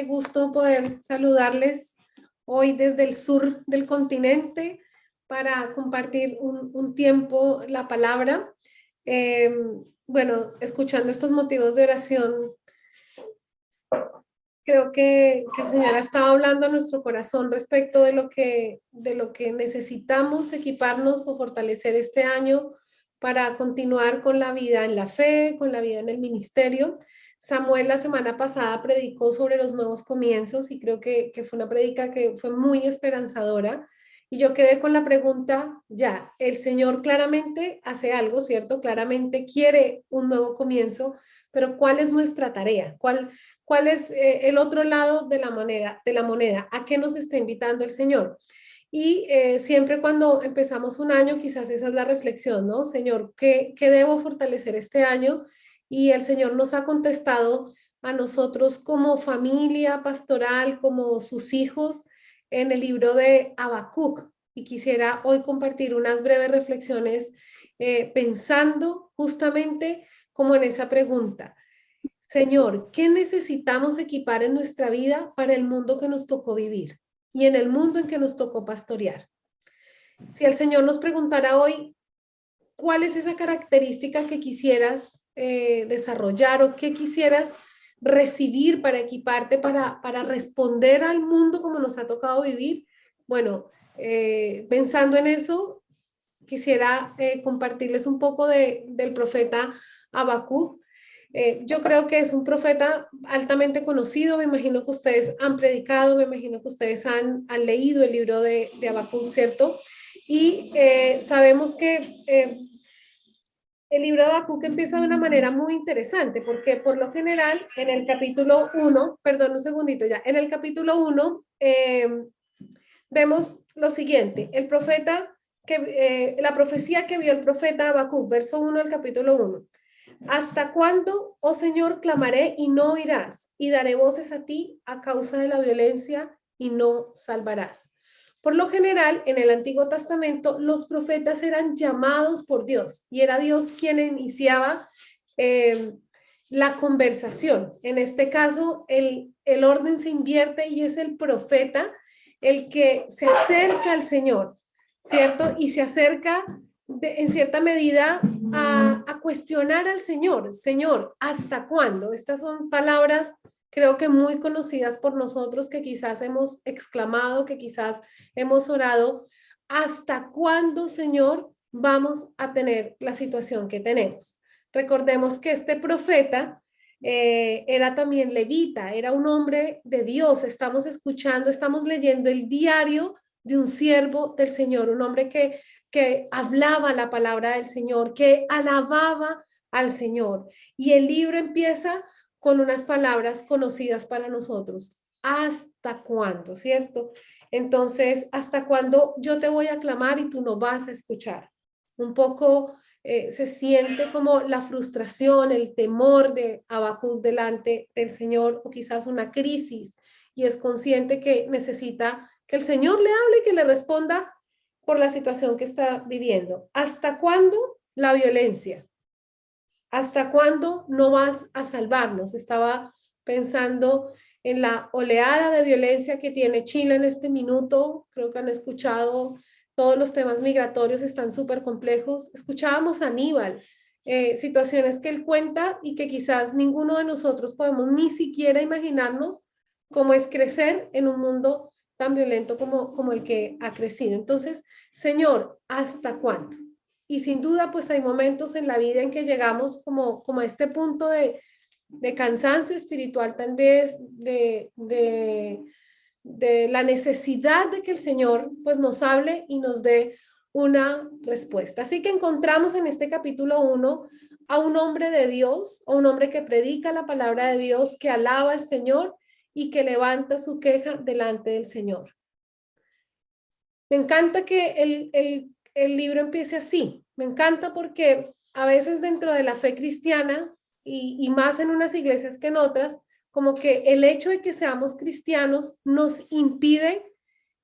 qué gusto poder saludarles hoy desde el sur del continente para compartir un tiempo la palabra. Eh, Escuchando estos motivos de oración, creo que el Señor ha estado hablando a nuestro corazón respecto de lo que necesitamos equiparnos o fortalecer este año para continuar con la vida en la fe, con la vida en el ministerio. Samuel la semana pasada predicó sobre los nuevos comienzos y creo que fue una predica que fue muy esperanzadora. Y yo quedé con la pregunta, ya, el Señor claramente hace algo, ¿cierto? Claramente quiere un nuevo comienzo, pero ¿cuál es nuestra tarea? ¿Cuál es el otro lado de la moneda? ¿A qué nos está invitando el Señor? Y siempre cuando empezamos un año, quizás esa es la reflexión, ¿no? Señor, ¿qué debo fortalecer este año? Y el Señor nos ha contestado a nosotros como familia pastoral, como sus hijos, en el libro de Habacuc. Y quisiera hoy compartir unas breves reflexiones pensando justamente como en esa pregunta. Señor, ¿qué necesitamos equipar en nuestra vida para el mundo que nos tocó vivir y en el mundo en que nos tocó pastorear? Si el Señor nos preguntara hoy, ¿cuál es esa característica que quisieras desarrollar o qué quisieras recibir para equiparte para responder al mundo como nos ha tocado vivir? Bueno, pensando en eso, quisiera compartirles un poco del profeta Habacuc. Yo creo que es un profeta altamente conocido, me imagino que ustedes han predicado, me imagino que ustedes han leído el libro de Habacuc, ¿cierto? Y sabemos que el libro de Habacuc empieza de una manera muy interesante, porque por lo general en el capítulo 1, perdón un segundito ya, en el capítulo 1 vemos lo siguiente, la profecía que vio el profeta Habacuc, verso 1 del capítulo 1. ¿Hasta cuándo, oh Señor, clamaré y no oirás? Y daré voces a ti a causa de la violencia y no salvarás. Por lo general, en el Antiguo Testamento, los profetas eran llamados por Dios y era Dios quien iniciaba la conversación. En este caso, el orden se invierte y es el profeta el que se acerca al Señor, ¿cierto? Y se acerca en cierta medida a cuestionar al Señor. Señor, ¿hasta cuándo? Estas son palabras creo que muy conocidas por nosotros, que quizás hemos exclamado, que quizás hemos orado. ¿Hasta cuándo, Señor, vamos a tener la situación que tenemos? Recordemos que este profeta era también levita, era un hombre de Dios. Estamos escuchando, estamos leyendo el diario de un siervo del Señor, un hombre que hablaba la palabra del Señor, que alababa al Señor. Y el libro empieza con unas palabras conocidas para nosotros. ¿Hasta cuándo? ¿Cierto? Entonces, ¿hasta cuándo yo te voy a clamar y tú no vas a escuchar? Un poco se siente como la frustración, el temor de Habacuc delante del Señor, o quizás una crisis, y es consciente que necesita que el Señor le hable y que le responda por la situación que está viviendo. ¿Hasta cuándo la violencia? ¿Hasta cuándo no vas a salvarnos? Estaba pensando en la oleada de violencia que tiene Chile en este minuto. Creo que han escuchado, todos los temas migratorios están súper complejos. Escuchábamos a Aníbal, situaciones que él cuenta y que quizás ninguno de nosotros podemos ni siquiera imaginarnos cómo es crecer en un mundo tan violento como el que ha crecido. Entonces, Señor, ¿hasta cuándo? Y sin duda, pues hay momentos en la vida en que llegamos como a este punto de cansancio espiritual, tal vez de la necesidad de que el Señor pues nos hable y nos dé una respuesta. Así que encontramos en este capítulo 1 a un hombre de Dios, a un hombre que predica la palabra de Dios, que alaba al Señor y que levanta su queja delante del Señor. Me encanta que el libro empiece así. Me encanta porque a veces dentro de la fe cristiana y más en unas iglesias que en otras, como que el hecho de que seamos cristianos nos impide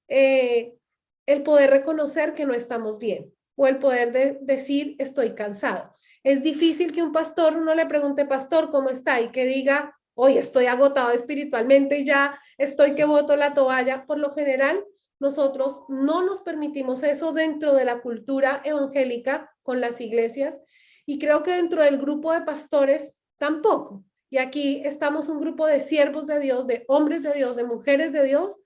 el poder reconocer que no estamos bien o el poder decir estoy cansado. Es difícil que un pastor, uno le pregunte, pastor, ¿cómo está? Y que diga, hoy estoy agotado espiritualmente y ya estoy que boto la toalla. Por lo general, nosotros no nos permitimos eso dentro de la cultura evangélica con las iglesias y creo que dentro del grupo de pastores tampoco. Y aquí estamos un grupo de siervos de Dios, de hombres de Dios, de mujeres de Dios.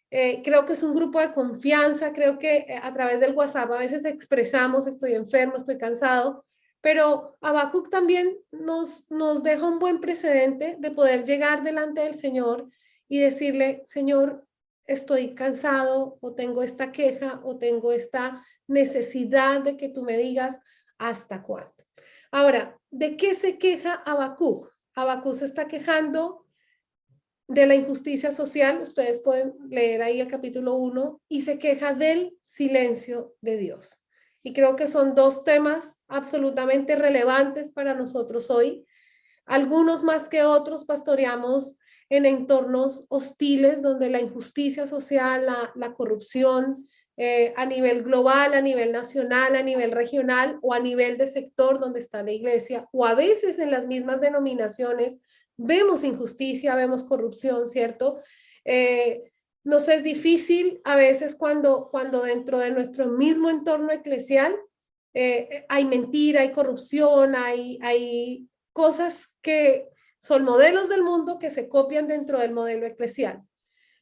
Creo que es un grupo de confianza, creo que a través del WhatsApp a veces expresamos, estoy enfermo, estoy cansado, pero Habacuc también nos deja un buen precedente de poder llegar delante del Señor y decirle, Señor, estoy cansado o tengo esta queja o tengo esta necesidad de que tú me digas hasta cuándo. Ahora, ¿de qué se queja Habacuc? Habacuc se está quejando de la injusticia social, ustedes pueden leer ahí el capítulo 1, y se queja del silencio de Dios. Y creo que son dos temas absolutamente relevantes para nosotros hoy. Algunos más que otros pastoreamos en entornos hostiles donde la injusticia social, la corrupción a nivel global, a nivel nacional, a nivel regional o a nivel de sector donde está la iglesia, o a veces en las mismas denominaciones, vemos injusticia, vemos corrupción, ¿cierto? Nos es difícil a veces cuando dentro de nuestro mismo entorno eclesial hay mentira, hay corrupción, hay cosas que son modelos del mundo que se copian dentro del modelo eclesial.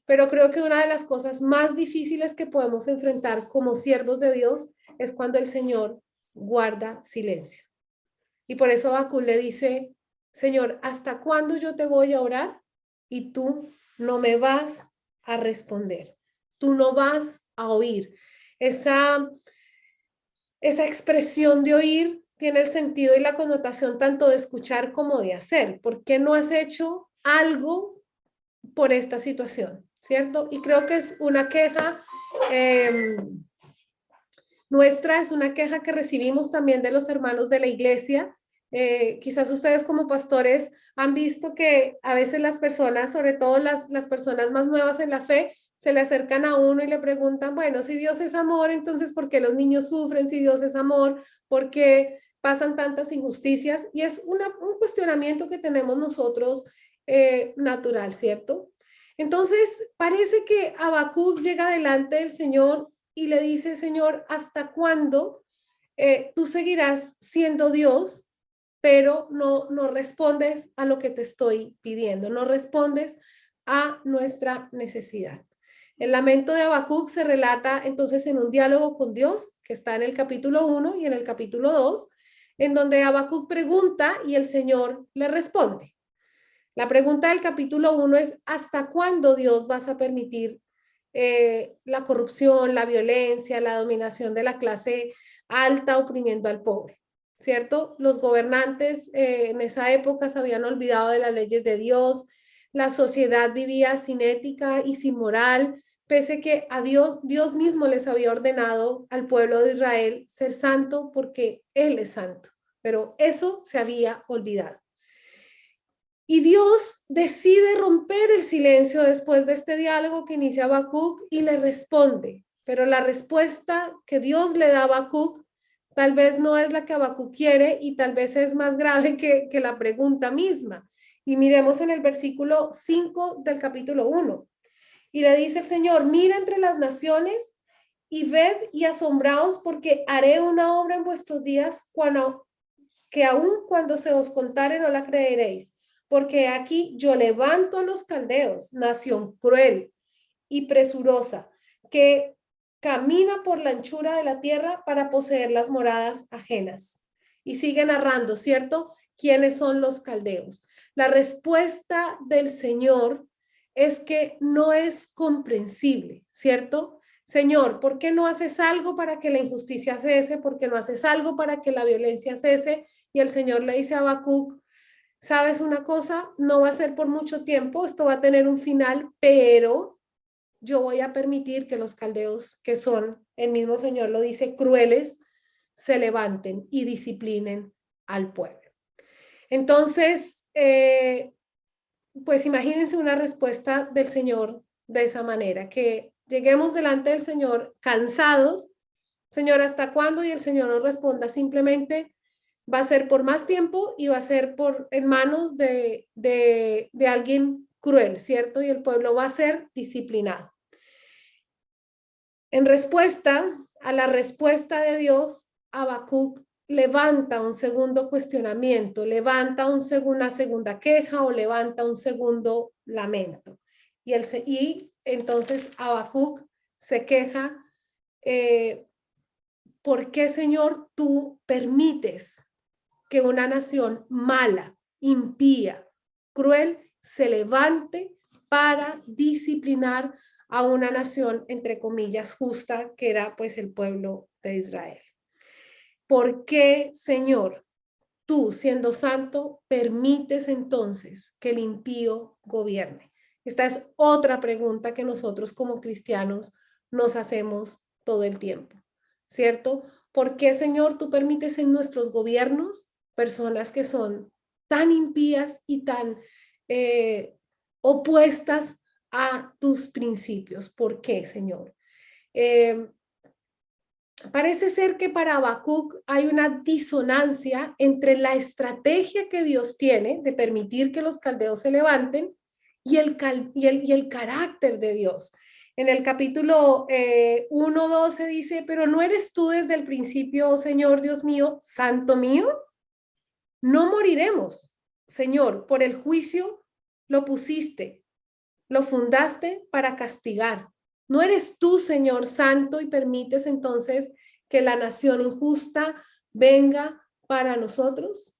Pero creo que una de las cosas más difíciles que podemos enfrentar como siervos de Dios es cuando el Señor guarda silencio. Y por eso Habacuc le dice, Señor, ¿hasta cuándo yo te voy a orar y tú no me vas a responder? Tú no vas a oír. Esa expresión de oír tiene el sentido y la connotación tanto de escuchar como de hacer. ¿Por qué no has hecho algo por esta situación? ¿Cierto? Y creo que es una queja nuestra, es una queja que recibimos también de los hermanos de la iglesia. Quizás ustedes como pastores han visto que a veces las personas, sobre todo las personas más nuevas en la fe, se le acercan a uno y le preguntan, bueno, si Dios es amor, entonces ¿por qué los niños sufren? Si Dios es amor, ¿por qué pasan tantas injusticias? Y es un cuestionamiento que tenemos nosotros natural, ¿cierto? Entonces, parece que Habacuc llega delante del Señor y le dice, Señor, ¿hasta cuándo tú seguirás siendo Dios, pero no respondes a lo que te estoy pidiendo, no respondes a nuestra necesidad? El lamento de Habacuc se relata entonces en un diálogo con Dios, que está en el capítulo 1 y en el capítulo 2, en donde Habacuc pregunta y el Señor le responde. La pregunta del capítulo 1 es, ¿hasta cuándo, Dios, vas a permitir la corrupción, la violencia, la dominación de la clase alta oprimiendo al pobre? ¿Cierto? Los gobernantes en esa época se habían olvidado de las leyes de Dios, la sociedad vivía sin ética y sin moral, pese que a Dios mismo les había ordenado al pueblo de Israel ser santo porque Él es santo, pero eso se había olvidado. Y Dios decide romper el silencio después de este diálogo que inicia Habacuc y le responde. Pero la respuesta que Dios le da a Habacuc tal vez no es la que Habacuc quiere y tal vez es más grave que la pregunta misma. Y miremos en el versículo 5 del capítulo 1. Y le dice el Señor, mira entre las naciones y ved y asombraos porque haré una obra en vuestros días que aun cuando se os contare no la creeréis. Porque aquí yo levanto a los caldeos, nación cruel y presurosa, que camina por la anchura de la tierra para poseer las moradas ajenas. Y sigue narrando, ¿cierto? ¿Quiénes son los caldeos? La respuesta del Señor es que no es comprensible, ¿cierto? Señor, ¿por qué no haces algo para que la injusticia cese? ¿Por qué no haces algo para que la violencia cese? Y el Señor le dice a Habacuc, ¿sabes una cosa? No va a ser por mucho tiempo, esto va a tener un final, pero yo voy a permitir que los caldeos, que son, el mismo Señor lo dice, crueles, se levanten y disciplinen al pueblo. Entonces, pues imagínense una respuesta del Señor de esa manera, que lleguemos delante del Señor cansados, Señor, ¿hasta cuándo? Y el Señor nos responda simplemente, Va a ser por más tiempo y va a ser en manos de alguien cruel, ¿cierto? Y el pueblo va a ser disciplinado. En respuesta a la respuesta de Dios, Habacuc levanta un segundo cuestionamiento, levanta una segunda queja o levanta un segundo lamento. Y entonces Habacuc se queja, ¿por qué, Señor, tú permites que una nación mala, impía, cruel, se levante para disciplinar a una nación, entre comillas, justa, que era pues el pueblo de Israel? ¿Por qué, Señor, tú, siendo santo, permites entonces que el impío gobierne? Esta es otra pregunta que nosotros como cristianos nos hacemos todo el tiempo, ¿cierto? ¿Por qué, Señor, tú permites en nuestros gobiernos personas que son tan impías y tan opuestas a tus principios? ¿Por qué, Señor? Parece ser que para Habacuc hay una disonancia entre la estrategia que Dios tiene de permitir que los caldeos se levanten y el carácter de Dios. En el capítulo 1:12 dice, pero ¿no eres tú desde el principio, oh Señor Dios mío, santo mío? No moriremos, Señor, por el juicio lo pusiste, lo fundaste para castigar. ¿No eres tú, Señor, santo, y permites entonces que la nación injusta venga para nosotros?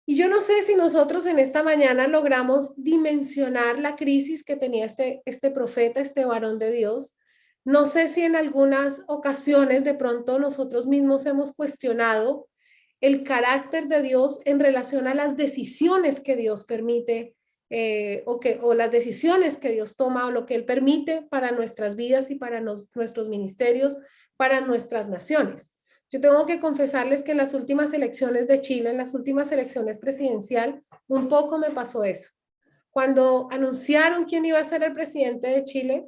Y yo no sé si nosotros en esta mañana logramos dimensionar la crisis que tenía este profeta, este varón de Dios. No sé si en algunas ocasiones de pronto nosotros mismos hemos cuestionado el carácter de Dios en relación a las decisiones que Dios permite o las decisiones que Dios toma o lo que Él permite para nuestras vidas y para nuestros ministerios, para nuestras naciones. Yo tengo que confesarles que en las últimas elecciones de Chile, en las últimas elecciones presidencial, un poco me pasó eso. Cuando anunciaron quién iba a ser el presidente de Chile,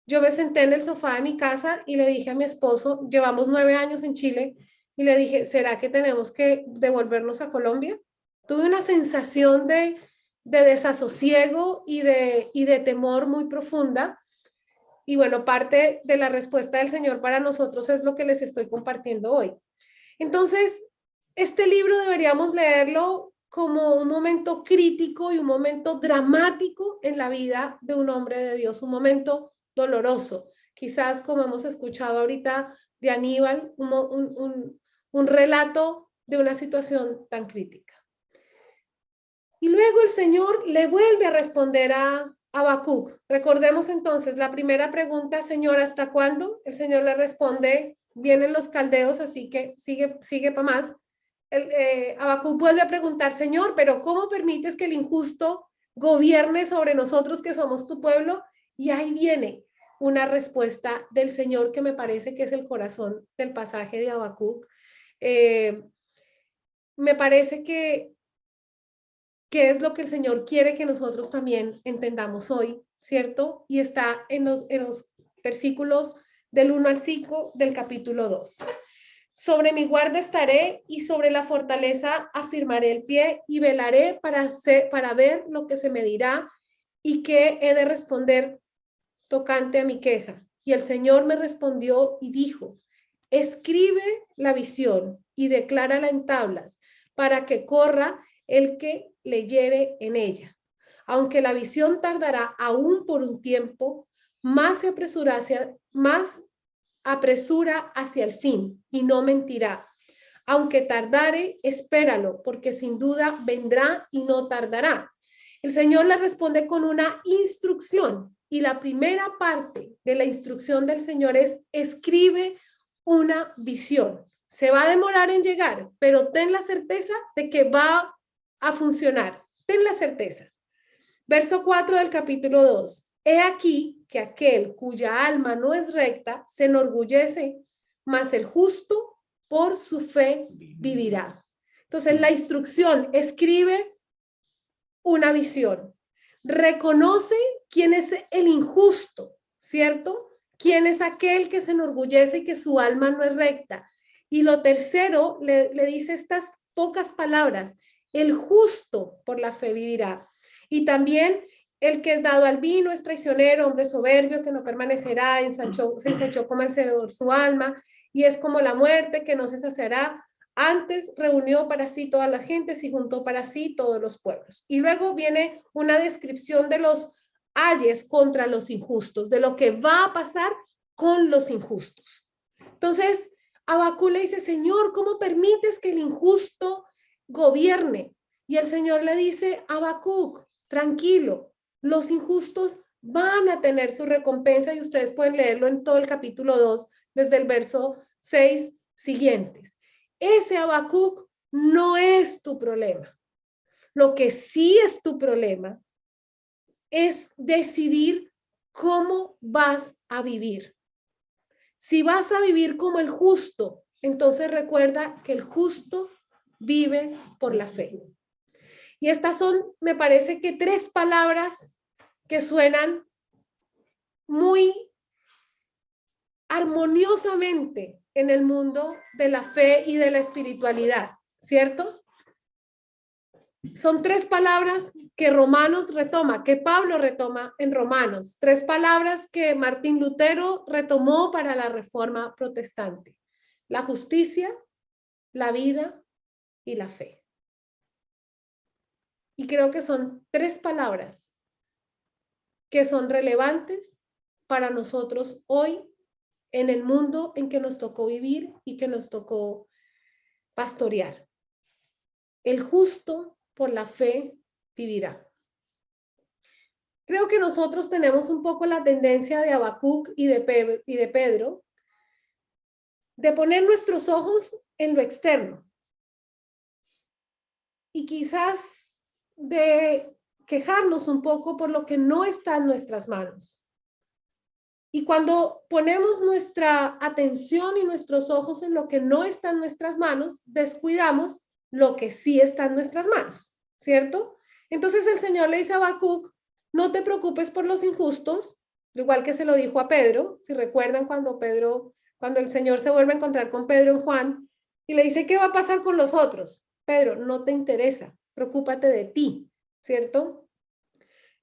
yo me senté en el sofá de mi casa y le dije a mi esposo, llevamos 9 años en Chile, y le dije, ¿será que tenemos que devolvernos a Colombia? Tuve una sensación de desasosiego y de temor muy profunda. Y bueno, parte de la respuesta del Señor para nosotros es lo que les estoy compartiendo hoy. Entonces, este libro deberíamos leerlo como un momento crítico y un momento dramático en la vida de un hombre de Dios, un momento doloroso. Quizás, como hemos escuchado ahorita de Aníbal, un relato de una situación tan crítica. Y luego el Señor le vuelve a responder a Habacuc. Recordemos entonces la primera pregunta, Señor, ¿hasta cuándo? El Señor le responde, vienen los caldeos, así que sigue para más. Habacuc vuelve a preguntar, Señor, pero ¿cómo permites que el injusto gobierne sobre nosotros que somos tu pueblo? Y ahí viene una respuesta del Señor que me parece que es el corazón del pasaje de Habacuc. Me parece que es lo que el Señor quiere que nosotros también entendamos hoy, ¿cierto? Y está en los versículos del 1 al 5 del capítulo 2. Sobre mi guarda estaré y sobre la fortaleza afirmaré el pie y velaré para ver lo que se me dirá y qué he de responder tocante a mi queja. Y el Señor me respondió y dijo, escribe la visión y declárala en tablas para que corra el que leyere en ella. Aunque la visión tardará aún por un tiempo, más apresura hacia el fin y no mentirá. Aunque tardare, espéralo, porque sin duda vendrá y no tardará. El Señor le responde con una instrucción y la primera parte de la instrucción del Señor es escribe una visión. Se va a demorar en llegar, pero ten la certeza de que va a funcionar. Ten la certeza. Verso 4 del capítulo 2. He aquí que aquel cuya alma no es recta se enorgullece, mas el justo por su fe vivirá. Entonces la instrucción, escribe una visión. Reconoce quién es el injusto, ¿cierto? ¿Quién es aquel que se enorgullece y que su alma no es recta? Y lo tercero, le dice estas pocas palabras: el justo por la fe vivirá. Y también el que es dado al vino es traicionero, hombre soberbio que no permanecerá, se ensanchó como el Señor su alma, y es como la muerte que no se saciará. Antes reunió para sí todas las gentes y juntó para sí todos los pueblos. Y luego viene una descripción de los ayes contra los injustos, de lo que va a pasar con los injustos. Entonces, Habacuc le dice: Señor, ¿cómo permites que el injusto gobierne? Y el Señor le dice: Habacuc, tranquilo, los injustos van a tener su recompensa, y ustedes pueden leerlo en todo el capítulo 2, desde el verso 6 siguientes. Ese, Habacuc, no es tu problema. Lo que sí es tu problema es decidir cómo vas a vivir. Si vas a vivir como el justo, entonces recuerda que el justo vive por la fe. Y estas son, me parece que 3 palabras que suenan muy armoniosamente en el mundo de la fe y de la espiritualidad, ¿cierto? Son 3 palabras que Romanos retoma, que Pablo retoma en Romanos, 3 palabras que Martín Lutero retomó para la Reforma Protestante: la justicia, la vida y la fe. Y creo que son 3 palabras que son relevantes para nosotros hoy, en el mundo en que nos tocó vivir y que nos tocó pastorear. El justo por la fe vivirá. Creo que nosotros tenemos un poco la tendencia de Habacuc y de Pedro de poner nuestros ojos en lo externo y quizás de quejarnos un poco por lo que no está en nuestras manos. Y cuando ponemos nuestra atención y nuestros ojos en lo que no está en nuestras manos, descuidamos lo que sí está en nuestras manos, ¿cierto? Entonces el Señor le dice a Habacuc: no te preocupes por los injustos, igual que se lo dijo a Pedro. Si recuerdan, cuando el Señor se vuelve a encontrar con Pedro en Juan y le dice: ¿qué va a pasar con los otros? Pedro, no te interesa, preocúpate de ti, ¿cierto?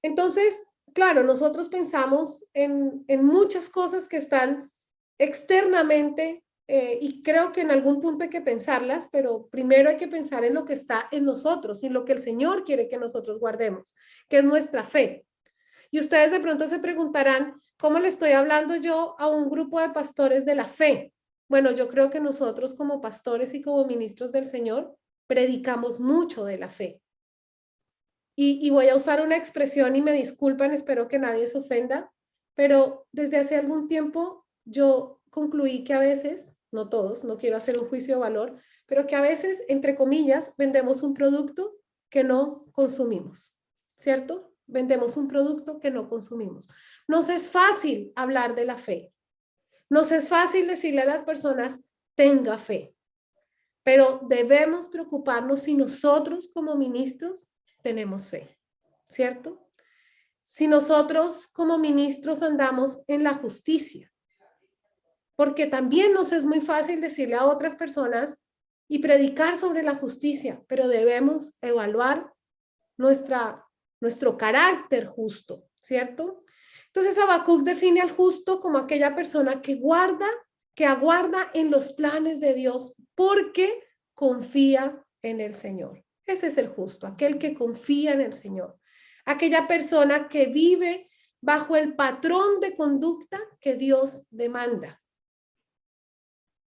Entonces, claro, nosotros pensamos en muchas cosas que están externamente, y creo que en algún punto hay que pensarlas, pero primero hay que pensar en lo que está en nosotros y lo que el Señor quiere que nosotros guardemos, que es nuestra fe. Y ustedes de pronto se preguntarán: ¿cómo le estoy hablando yo a un grupo de pastores de la fe? Bueno, yo creo que nosotros como pastores y como ministros del Señor predicamos mucho de la fe. Y voy a usar una expresión y me disculpan, espero que nadie se ofenda, pero desde hace algún tiempo yo concluí que a veces, no todos, no quiero hacer un juicio de valor, pero que a veces, entre comillas, vendemos un producto que no consumimos, ¿cierto? Vendemos un producto que no consumimos. Nos es fácil hablar de la fe. Nos es fácil decirle a las personas: tenga fe. Pero debemos preocuparnos si nosotros como ministros tenemos fe, ¿cierto? Si nosotros como ministros andamos en la justicia, porque también nos es muy fácil decirle a otras personas y predicar sobre la justicia, pero debemos evaluar nuestro carácter justo, ¿cierto? Entonces Habacuc define al justo como aquella persona que aguarda en los planes de Dios porque confía en el Señor. Ese es el justo, aquel que confía en el Señor. Aquella persona que vive bajo el patrón de conducta que Dios demanda.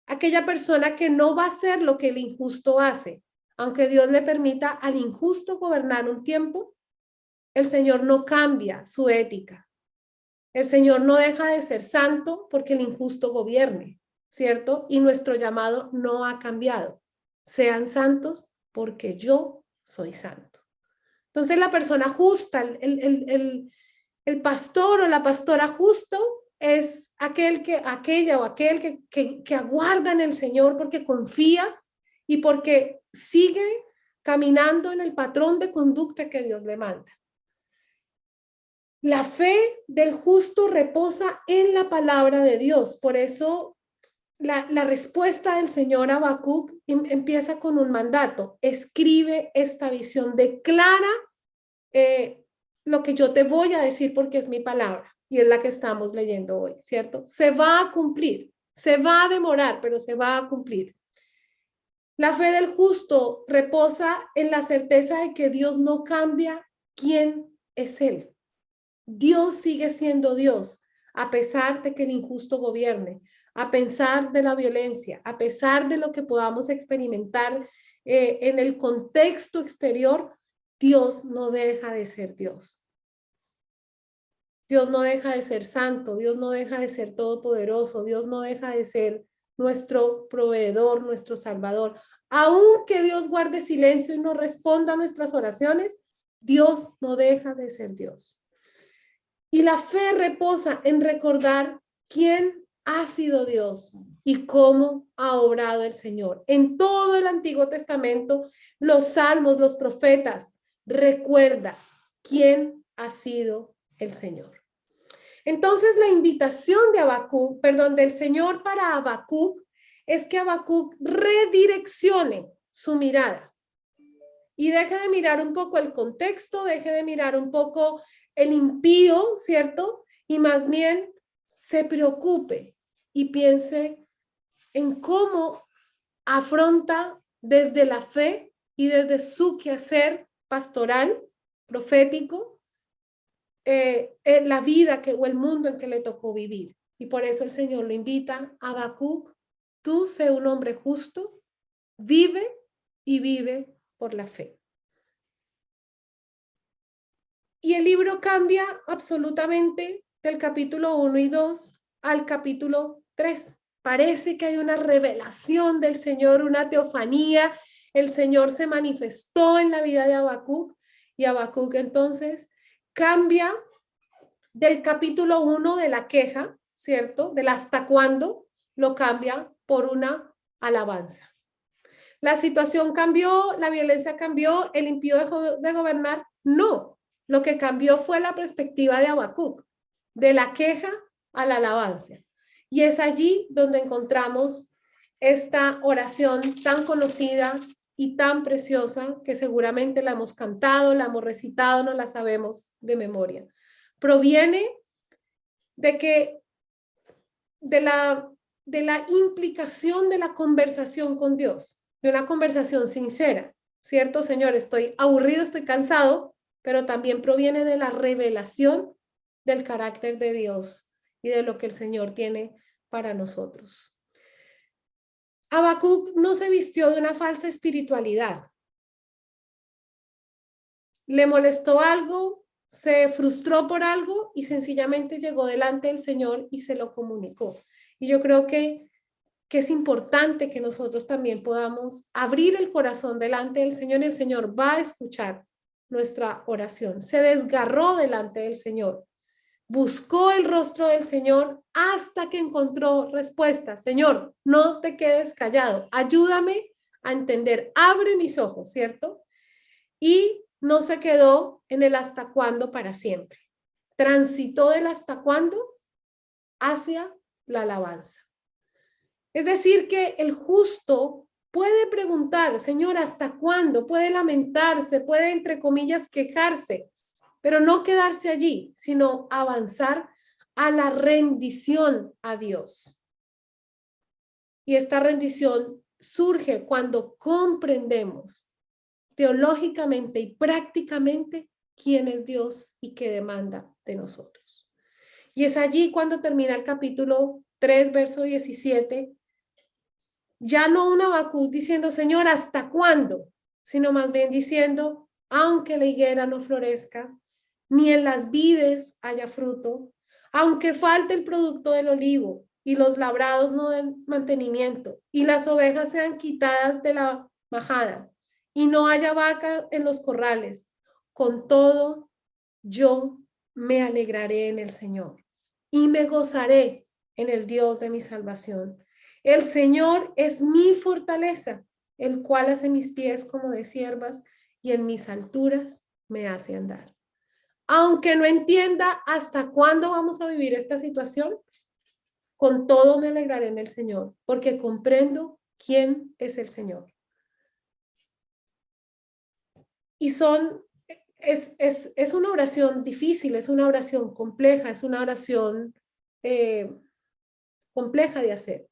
Aquella persona que no va a hacer lo que el injusto hace. Aunque Dios le permita al injusto gobernar un tiempo, el Señor no cambia su ética. El Señor no deja de ser santo porque el injusto gobierne, ¿cierto? Y nuestro llamado no ha cambiado. Sean santos porque yo soy santo. Entonces la persona justa, el pastor o la pastora justo es aquel que aguarda en el Señor porque confía y porque sigue caminando en el patrón de conducta que Dios le manda. La fe del justo reposa en la palabra de Dios. Por eso la respuesta del Señor a Habacuc empieza con un mandato: escribe esta visión, declara lo que yo te voy a decir porque es mi palabra y es la que estamos leyendo hoy, ¿cierto? Se va a cumplir, se va a demorar, pero se va a cumplir. La fe del justo reposa en la certeza de que Dios no cambia quién es Él. Dios sigue siendo Dios, a pesar de que el injusto gobierne, a pesar de la violencia, a pesar de lo que podamos experimentar en el contexto exterior. Dios no deja de ser Dios. Dios no deja de ser santo, Dios no deja de ser todopoderoso, Dios no deja de ser nuestro proveedor, nuestro salvador. Aunque Dios guarde silencio y no responda a nuestras oraciones, Dios no deja de ser Dios. Y la fe reposa en recordar quién ha sido Dios y cómo ha obrado el Señor. En todo el Antiguo Testamento, los salmos, los profetas, recuerda quién ha sido el Señor. Entonces, la invitación del Señor para Habacuc es que Habacuc redireccione su mirada y deje de mirar un poco el contexto, deje de mirar un poco el impío, ¿cierto? Y más bien se preocupe y piense en cómo afronta desde la fe y desde su quehacer pastoral, profético, la vida o el mundo en que le tocó vivir. Y por eso el Señor lo invita: Habacuc, tú sé un hombre justo, vive y vive por la fe. Y el libro cambia absolutamente del capítulo 1 y 2 al capítulo 3. Parece que hay una revelación del Señor, una teofanía. El Señor se manifestó en la vida de Habacuc y Habacuc entonces cambia del capítulo 1 de la queja, ¿cierto? Del hasta cuándo, lo cambia por una alabanza. ¿La situación cambió? ¿La violencia cambió? ¿El impío dejó de gobernar? No. Lo que cambió fue la perspectiva de Habacuc, de la queja a la alabanza. Y es allí donde encontramos esta oración tan conocida y tan preciosa que seguramente la hemos cantado, la hemos recitado, no la sabemos de memoria. Proviene de la implicación de la conversación con Dios, de una conversación sincera, ¿cierto, Señor? Estoy aburrido, estoy cansado, pero también proviene de la revelación del carácter de Dios y de lo que el Señor tiene para nosotros. Habacuc no se vistió de una falsa espiritualidad. Le molestó algo, se frustró por algo y sencillamente llegó delante del Señor y se lo comunicó. Y yo creo que es importante que nosotros también podamos abrir el corazón delante del Señor y el Señor va a escuchar nuestra oración. Se desgarró delante del Señor, buscó el rostro del Señor hasta que encontró respuesta. Señor, no te quedes callado, ayúdame a entender, abre mis ojos, ¿cierto? Y no se quedó en el hasta cuándo para siempre. Transitó del hasta cuándo hacia la alabanza. Es decir, que el justo puede preguntar: Señor, ¿hasta cuándo? Puede lamentarse, puede, entre comillas, quejarse, pero no quedarse allí, sino avanzar a la rendición a Dios. Y esta rendición surge cuando comprendemos teológicamente y prácticamente quién es Dios y qué demanda de nosotros. Y es allí cuando termina el capítulo 3, verso 17, ya no un Habacuc diciendo: Señor, ¿hasta cuándo? Sino más bien diciendo: aunque la higuera no florezca, ni en las vides haya fruto, aunque falte el producto del olivo y los labrados no den mantenimiento y las ovejas sean quitadas de la majada y no haya vaca en los corrales, con todo yo me alegraré en el Señor y me gozaré en el Dios de mi salvación. El Señor es mi fortaleza, el cual hace mis pies como de ciervas y en mis alturas me hace andar. Aunque no entienda hasta cuándo vamos a vivir esta situación, Con todo me alegraré en el Señor, porque comprendo quién es el Señor. Y es una oración difícil, es una oración compleja, es una oración compleja de hacer,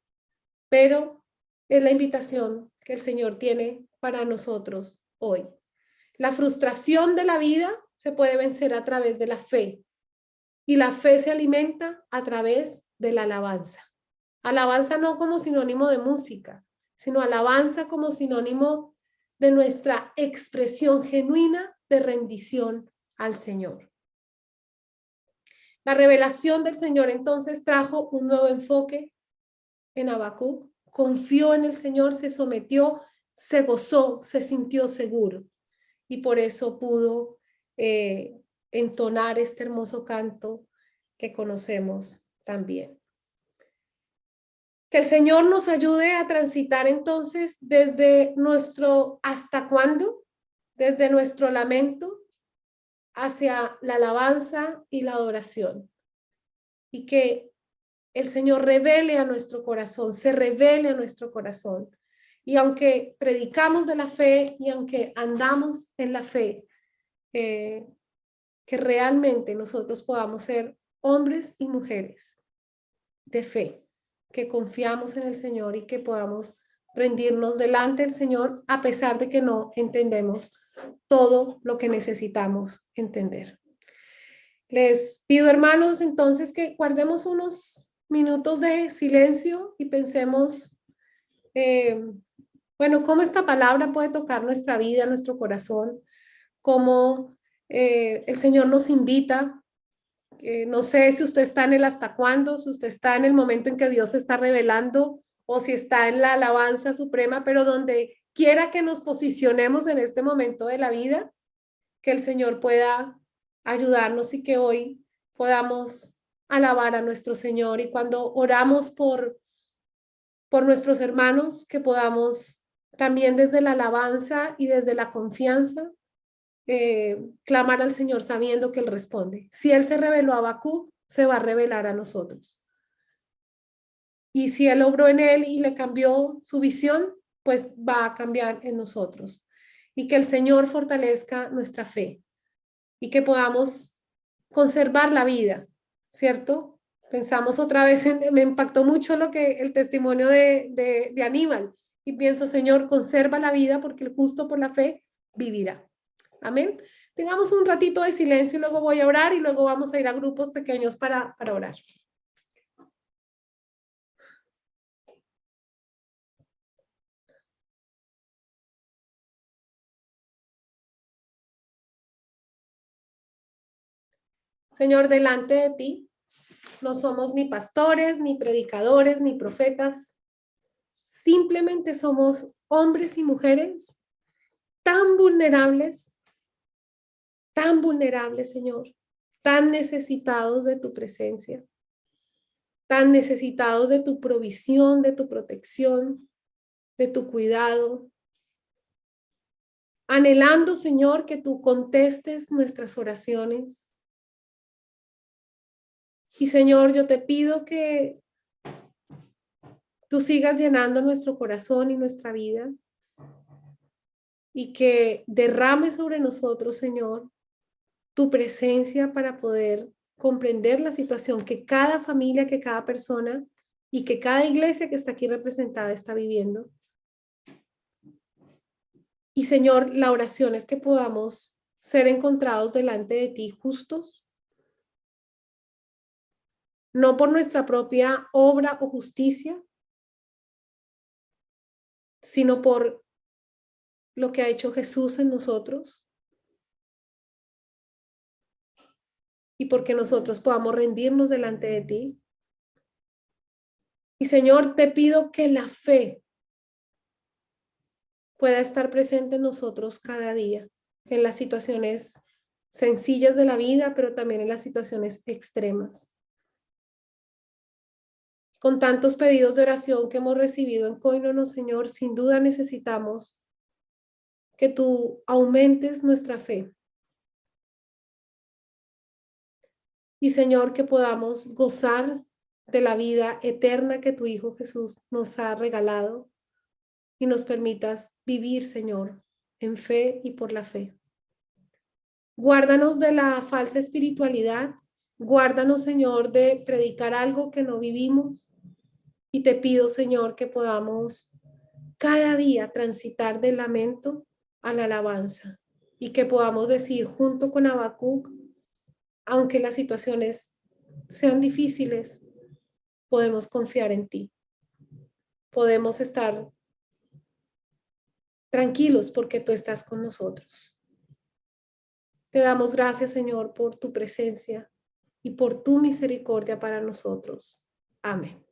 pero es la invitación que el Señor tiene para nosotros hoy. La frustración de la vida se puede vencer a través de la fe, y la fe se alimenta a través de la alabanza. Alabanza no como sinónimo de música, sino alabanza como sinónimo de nuestra expresión genuina de rendición al Señor. La revelación del Señor entonces trajo un nuevo enfoque en Habacuc. Confió en el Señor, se sometió, se gozó, se sintió seguro, y por eso pudo entonar este hermoso canto que conocemos también. Que el Señor nos ayude a transitar entonces desde nuestro hasta cuándo, desde nuestro lamento hacia la alabanza y la adoración. Y que el Señor revele a nuestro corazón, se revele a nuestro corazón. Y aunque predicamos de la fe y aunque andamos en la fe, que realmente nosotros podamos ser hombres y mujeres de fe, que confiamos en el Señor y que podamos rendirnos delante del Señor a pesar de que no entendemos todo lo que necesitamos entender. Les pido, hermanos, entonces que guardemos unos minutos de silencio y pensemos, bueno, cómo esta palabra puede tocar nuestra vida, nuestro corazón, cómo el Señor nos invita. No sé si usted está en el hasta cuándo, si usted está en el momento en que Dios se está revelando o si está en la alabanza suprema, pero donde quiera que nos posicionemos en este momento de la vida, que el Señor pueda ayudarnos y que hoy podamos alabar a nuestro Señor. Y cuando oramos por nuestros hermanos, que podamos también desde la alabanza y desde la confianza clamar al Señor sabiendo que Él responde. Si Él se reveló a Habacuc, se va a revelar a nosotros. Y si Él obró en él y le cambió su visión, pues va a cambiar en nosotros. Y que el Señor fortalezca nuestra fe y que podamos conservar la vida, ¿cierto? Pensamos otra vez, me impactó mucho el testimonio de Aníbal, y pienso, Señor, conserva la vida porque el justo por la fe vivirá. Amén. Tengamos un ratito de silencio y luego voy a orar y luego vamos a ir a grupos pequeños para orar. Señor, delante de ti no somos ni pastores, ni predicadores, ni profetas. Simplemente somos hombres y mujeres tan vulnerables, Señor, tan necesitados de tu presencia, tan necesitados de tu provisión, de tu protección, de tu cuidado, anhelando, Señor, que tú contestes nuestras oraciones. Y, Señor, yo te pido que tú sigas llenando nuestro corazón y nuestra vida y que derrame sobre nosotros, Señor, tu presencia para poder comprender la situación que cada familia, que cada persona y que cada iglesia que está aquí representada está viviendo. Y, Señor, la oración es que podamos ser encontrados delante de ti justos, no por nuestra propia obra o justicia, sino por lo que ha hecho Jesús en nosotros y porque nosotros podamos rendirnos delante de ti. Y, Señor, te pido que la fe pueda estar presente en nosotros cada día, en las situaciones sencillas de la vida, pero también en las situaciones extremas. Con tantos pedidos de oración que hemos recibido en Koinonos, Señor, sin duda necesitamos que tú aumentes nuestra fe. Y, Señor, que podamos gozar de la vida eterna que tu Hijo Jesús nos ha regalado y nos permitas vivir, Señor, en fe y por la fe. Guárdanos de la falsa espiritualidad. Guárdanos, Señor, de predicar algo que no vivimos. Y te pido, Señor, que podamos cada día transitar del lamento a la alabanza y que podamos decir junto con Habacuc, aunque las situaciones sean difíciles, podemos confiar en ti. Podemos estar tranquilos porque tú estás con nosotros. Te damos gracias, Señor, por tu presencia y por tu misericordia para nosotros. Amén.